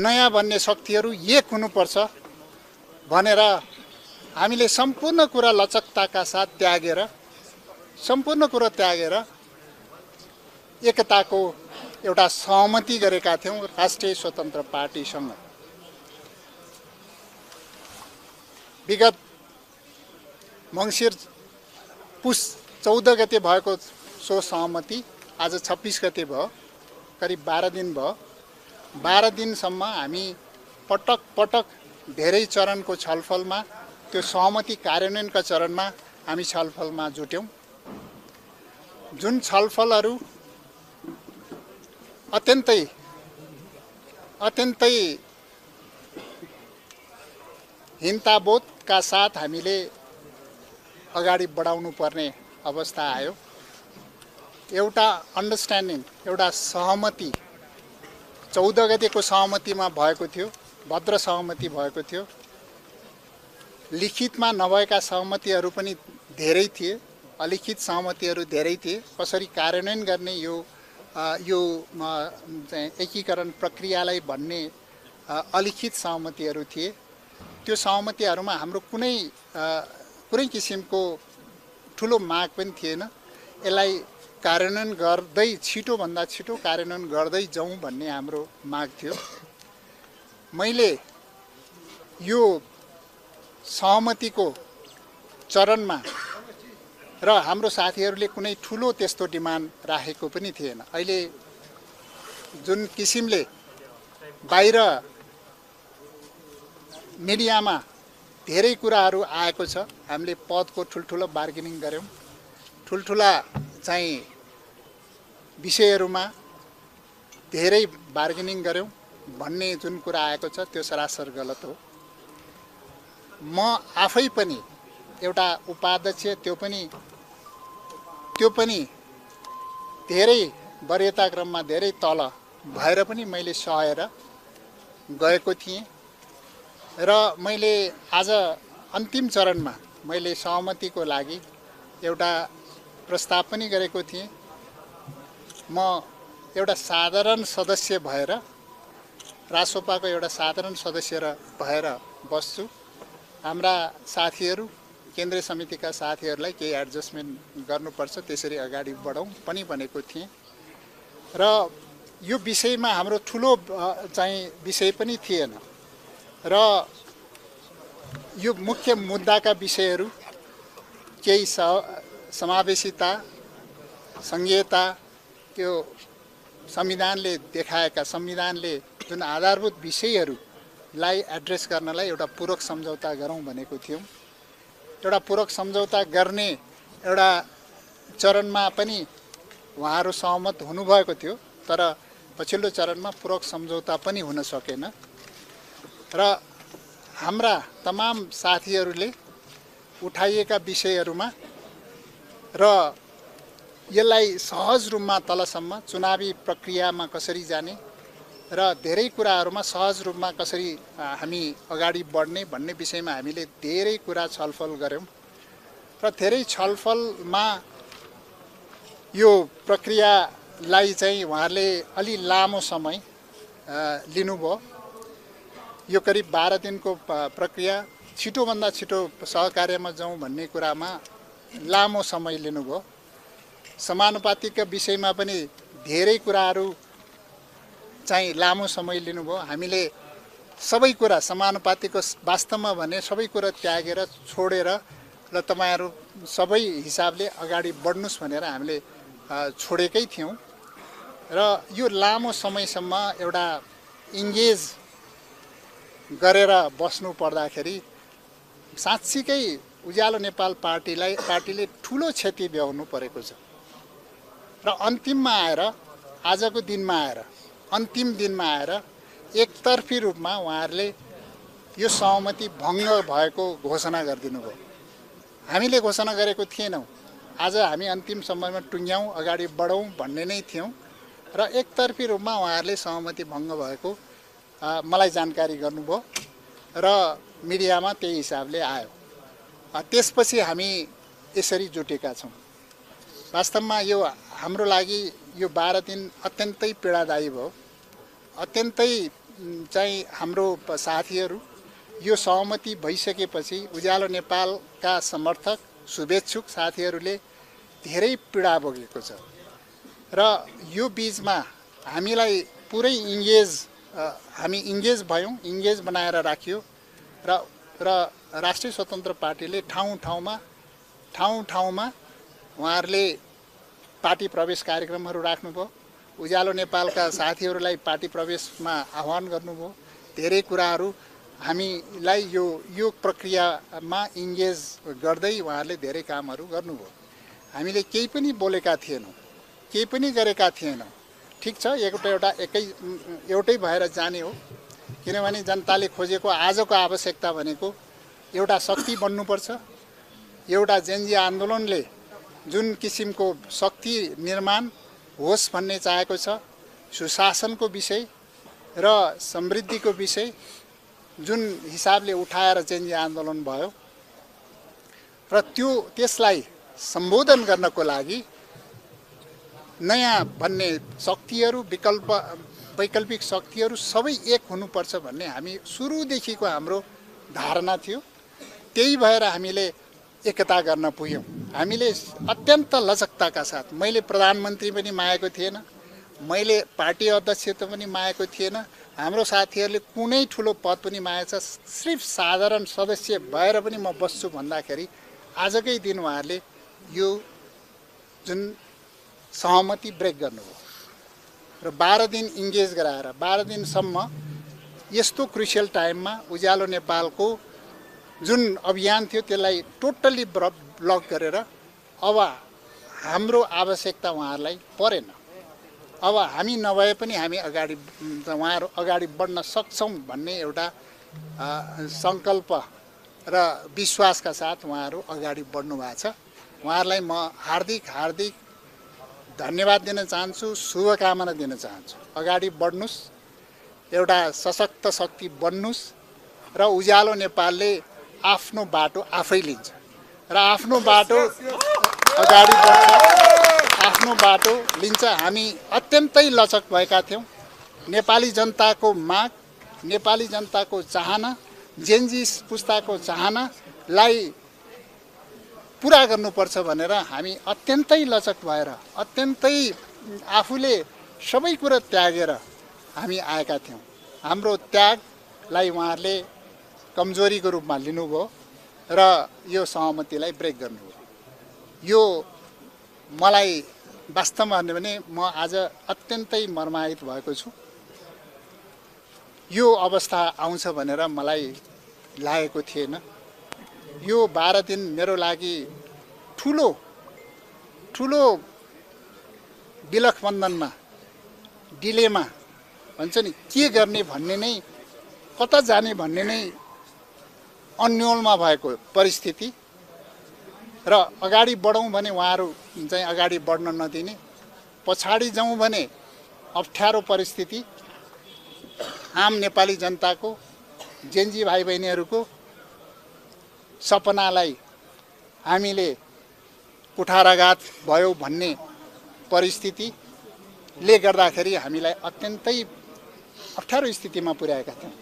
नयाँ बन्ने शक्तिहरू एक हुनुपर्छ भनेर हामीले सम्पूर्ण कुरा लचकताका साथ त्यागेर एकताको एउटा सहमति गरेका थियौँ राष्ट्रिय स्वतन्त्र पार्टीसँग। विगत मङ्सिर पुस 14 गते भएको सो सहमति आज 26 गते भयो, करिब 12 दिन भयो। 12 दिनसम्म हामी पटक पटक धेरै चरणको छलफलमा, त्यो सहमति कार्यान्वयनका चरणमा हामी छलफलमा जुट्यौँ। जुन छलफलहरू अत्यन्तै हिंताबोधका साथ हामीले अगाडि बढाउनु पर्ने अवस्था आयो। एउटा अन्डरस्ट्यान्डिङ, एउटा सहमति 14 गतेको सहमतिमा भएको थियो, भद्र सहमति भएको थियो। लिखितमा नभएका सहमतिहरू पनि धेरै थिए, अलिखित सहमतिहरू धेरै थिए। कसरी कार्यान्वयन गर्ने यो एकीकरण प्रक्रियालाई भन्ने अलिखित सहमतिहरू थिए। त्यो सहमतिहरूमा हाम्रो कुनै किसिमको ठुलो माग पनि थिएन। यसलाई कार्यान्वयन गर्दै छिटोभन्दा छिटो कार्यान्वयन गर्दै जाउँ भन्ने हाम्रो माग थियो। मैले यो सहमतिको चरणमा र हाम्रो साथीहरूले कुनै ठुलो त्यस्तो डिमान्ड राखेको पनि थिएन। अहिले जुन किसिमले बाहिर मिडियामा धेरै कुराहरू आएको छ, हामीले पदको ठुल्ठुलो बार्गेनिङ गऱ्यौँ, ठुल्ठुला चाहिँ विषयहरूमा धेरै बार्गेनिङ गऱ्यौँ भन्ने जुन कुरा आएको छ त्यो सरासर गलत हो। म आफै पनि एउटा उपाध्यक्ष, त्यो पनि धेरै वरीयता क्रममा धेरै तल भएर पनि मैले सहेर गएको थिएँ र मैले आज अन्तिम चरणमा मैले सहमतिको लागि एउटा प्रस्ताव पनि गरेको थिएँ। म एउटा साधारण सदस्य भएर, रासोपाको एउटा साधारण सदस्य भएर बस्छु। हाम्रा साथीहरू, केन्द्रीय समितिका साथीहरूलाई केही एडजस्टमेन्ट गर्नुपर्छ, त्यसरी अगाडि बढौँ पनि भनेको थिएँ। र यो विषयमा हाम्रो ठुलो चाहिँ विषय पनि थिएन र यो मुख्य मुद्दाका विषयहरू केही समावेशिता, सङ्घीयता, त्यो संविधानले देखाएका, संविधानले जुन आधारभूत विषयहरूलाई एड्रेस गर्नलाई एउटा पूरक सम्झौता गरौँ भनेको थियौँ। एउटा पूरक सम्झौता गर्ने एउटा चरणमा पनि उहाँहरू सहमत हुनुभएको थियो, तर पछिल्लो चरणमा पूरक सम्झौता पनि हुन सकेन र हाम्रा तमाम साथीहरूले उठाइएका विषयहरूमा र यसलाई सहज रूपमा तलसम्म चुनावी प्रक्रियामा कसरी जाने र धेरै कुराहरूमा सहज रूपमा कसरी हामी अगाडि बढ्ने भन्ने विषयमा हामीले धेरै कुरा छलफल गऱ्यौँ र धेरै छलफलमा यो प्रक्रियालाई चाहिँ उहाँहरूले अलि लामो समय लिनुभयो। यो करिब 12 दिनको प्रक्रिया, छिटोभन्दा छिटो सहकार्यमा जाउँ भन्ने कुरामा लामो समय लिनुभयो। समानुपातिकका विषयमा पनि धेरै कुराहरू चाहिँ लामो समय लिनुभयो। हामीले सबै कुरा समानुपातिकको वास्तवमा भने सबै कुरा त्यागेर छोडेर र तपाईँहरू सबै हिसाबले अगाडि बढ्नुस् भनेर हामीले छोडेकै थियौँ र यो लामो समयसम्म एउटा इन्गेज गरेर बस्नु पर्दाखेरि साँच्चीकै उज्यालो नेपाल पार्टीले ठुलो क्षति ब्याउनु परेको छ र अन्तिममा आएर, आजको दिनमा आएर, अन्तिम दिनमा आएर एकतर्फी रूपमा उहाँहरूले यो सहमति भङ्ग भएको घोषणा गरिदिनु भयो। हामीले घोषणा गरेको थिएनौँ। आज हामी अन्तिम समयमा टुङ्ग्यौँ, अगाडि बढौँ भन्ने नै थियौँ र एकतर्फी रूपमा उहाँहरूले सहमति भङ्ग भएको मलाई जानकारी गर्नुभयो र मिडियामा त्यही हिसाबले आयो। त्यसपछि हामी यसरी जुटेका छौँ। वास्तवमा यो हाम्रो लागि यो 12 दिन अत्यन्तै पीडादायी भयो, अत्यन्तै चाहिँ हाम्रो साथीहरू यो सहमति भइसकेपछि उज्यालो नेपालका समर्थक शुभेच्छुक साथीहरूले धेरै पीडा भोगेको छ र यो बीचमा हामीलाई पुरै हामी इन्गेज भयौँ, इन्गेज बनाएर राखियो र राष्ट्रिय स्वतन्त्र पार्टीले ठाउँ ठाउँमा उहाँहरूले पार्टी प्रवेश कार्यक्रमहरू राख्नुभयो। उज्यालो नेपालका साथीहरूलाई पार्टी प्रवेशमा आह्वान गर्नुभयो। धेरै कुराहरू हामीलाई यो प्रक्रियामा इन्गेज गर्दै उहाँहरूले धेरै कामहरू गर्नुभयो। हामीले केही पनि बोलेका थिएनौँ, केही पनि गरेका थिएनौँ। ठिक छ, एउटै भएर जाने हो, किनभने जनताले खोजेको आजको आवश्यकता भनेको एउटा शक्ति बन्नुपर्छ। एउटा जेनजी आन्दोलनले जुन किसिमको शक्ति निर्माण होस् भन्ने चाहेको छ, सुशासनको विषय र समृद्धिको विषय जुन हिसाबले उठाएर जेनजी आन्दोलन भयो र त्यसलाई सम्बोधन गर्नको लागि नयाँ भन्ने शक्तिहरू, वैकल्पिक शक्तिहरू सबै एक हुनुपर्छ भन्ने हामी सुरुदेखिको हाम्रो धारणा थियो। त्यही भएर हामीले एकता गर्न पुग्यौँ। हामीले अत्यन्त लचकताका साथ, मैले प्रधानमन्त्री पनि मागेको थिएन, मैले पार्टी अध्यक्ष पनि मागेको थिएन, हाम्रो साथीहरूले कुनै ठुलो पद पनि मागेको छ, सिर्फ साधारण सदस्य भएर पनि म बस्छु भन्दाखेरि आजकै दिन उहाँहरूले यो जुन सहमति ब्रेक गर्नुभयो र 12 दिन इन्गेज गराएर 12 दिनसम्म यस्तो क्रुसियल टाइममा उज्यालो नेपालको जुन अभियान थियो त्यसलाई टोटल्ली ब्लक गरेर अब हाम्रो आवश्यकता उहाँहरूलाई परेन। अब हामी नभए पनि उहाँहरू अगाडि बढ्न सक्छौँ भन्ने एउटा सङ्कल्प र विश्वासका साथ उहाँहरू अगाडि बढ्नु भएको छ। उहाँहरूलाई म हार्दिक धन्यवाद दिन चाहन्छु, शुभकामना दिन चाहन्छु। अगाडि बढ्नुस्, एउटा सशक्त शक्ति बन्नुस् र उज्यालो नेपालले आफ्नो बाटो आफै लिन्छ र आफ्नो बाटो अगाडि बढ्छ, आफ्नो बाटो लिन्छ। हामी अत्यन्तै लचक भएका थियौँ। नेपाली जनताको माग, नेपाली जनताको चाहना, जेनजी पुस्ताको चाहनालाई पुरा गर्नुपर्छ भनेर हामी अत्यन्तै लचक भएर, अत्यन्तै आफूले सबै कुरा त्यागेर हामी आएका थियौँ। हाम्रो त्यागलाई उहाँहरूले कमजोरीको रूपमा लिनुभयो र यो सहमतिलाई ब्रेक गर्नुभयो। यो मलाई वास्तवमा भन्यो भने म आज अत्यन्तै मर्माहित भएको छु। यो अवस्था आउँछ भनेर मलाई लागेको थिएन। यो 12 दिन मेरो लागि ठुलो विलखबन्धनमा, डिलेमा भन्छ नि, के गर्ने भन्ने नै, कता जाने भन्ने नै अन्योलमा भएको परिस्थिति र अगाडि बढौँ भने उहाँहरू चाहिँ अगाडि बढ्न नदिने, पछाडि जाउँ भने अप्ठ्यारो परिस्थिति, आम नेपाली जनताको, जेनजी भाइ बहिनीहरूको सपनालाई हामीले कुठाराघात भयो भन्ने परिस्थितिले गर्दाखेरि हामीलाई अत्यन्तै अप्ठ्यारो स्थितिमा पुर्याएका थियौँ।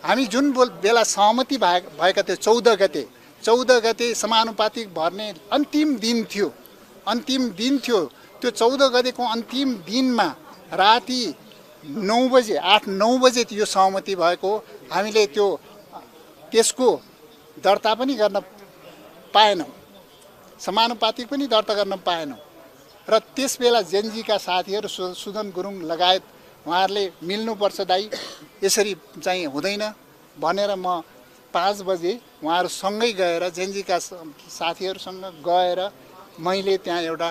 हामी जुन बेला सहमति भएका थियौँ 14 गते समानुपातिक भर्ने अन्तिम दिन थियो। त्यो 14 गतेको अन्तिम दिनमा राति 9 बजे 8-9 बजे यो सहमति भएको। हामीले त्यसको दर्ता पनि गर्न पाएनौँ, समानुपातिक पनि दर्ता गर्न पाएनौँ र त्यसबेला जेनजीका साथीहरू सुदन गुरुङ लगायत उहाँहरूले मिल्नुपर्छ दाइ, यसरी चाहिँ हुँदैन भनेर म 5 बजे उहाँहरूसँगै गएर, जेनजीका साथीहरूसँग गएर मैले त्यहाँ एउटा,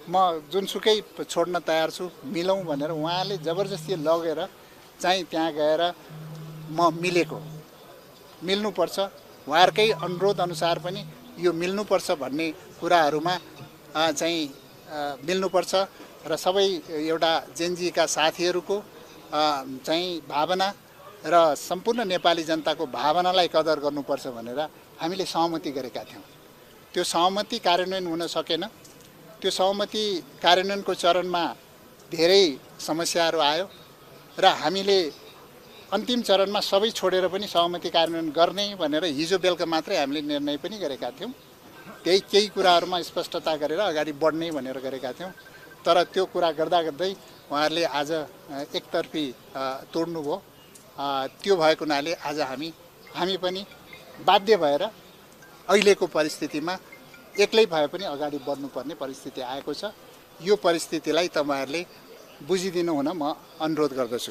म जुनसुकै छोड्न तयार छु, मिलौँ भनेर उहाँले जबरजस्ती लगेर चाहिँ त्यहाँ गएर म मिल्नुपर्छ, उहाँहरूकै अनुरोध अनुसार पनि यो मिल्नुपर्छ भन्ने कुराहरूमा चाहिँ मिल्नुपर्छ र सबै एउटा जेनजीका साथीहरूको चाहिँ भावना र सम्पूर्ण नेपाली जनताको भावनालाई कदर गर्नुपर्छ भनेर हामीले सहमति गरेका थियौँ। त्यो सहमति कार्यान्वयन हुन सकेन। त्यो सहमति कार्यान्वयनको चरणमा धेरै समस्याहरू आयो र हामीले अन्तिम चरणमा सबै छोडेर पनि सहमति कार्यान्वयन गर्ने भनेर हिजो बेलुका मात्रै हामीले निर्णय पनि गरेका थियौँ। त्यही केही कुराहरूमा स्पष्टता गरेर अगाडि बढ्ने भनेर गरेका थियौँ। तर त्यो कुरा गर्दा गर्दै उहाँहरूले आज एकतर्फी तोड्नुभयो। त्यो भएको हुनाले आज हामी पनि बाध्य भएर अहिलेको परिस्थितिमा एक्लै भए पनि अगाडि बढ्नुपर्ने परिस्थिति आएको छ। यो परिस्थितिलाई तपाईँहरूले बुझिदिनु हुन म अनुरोध गर्दछु।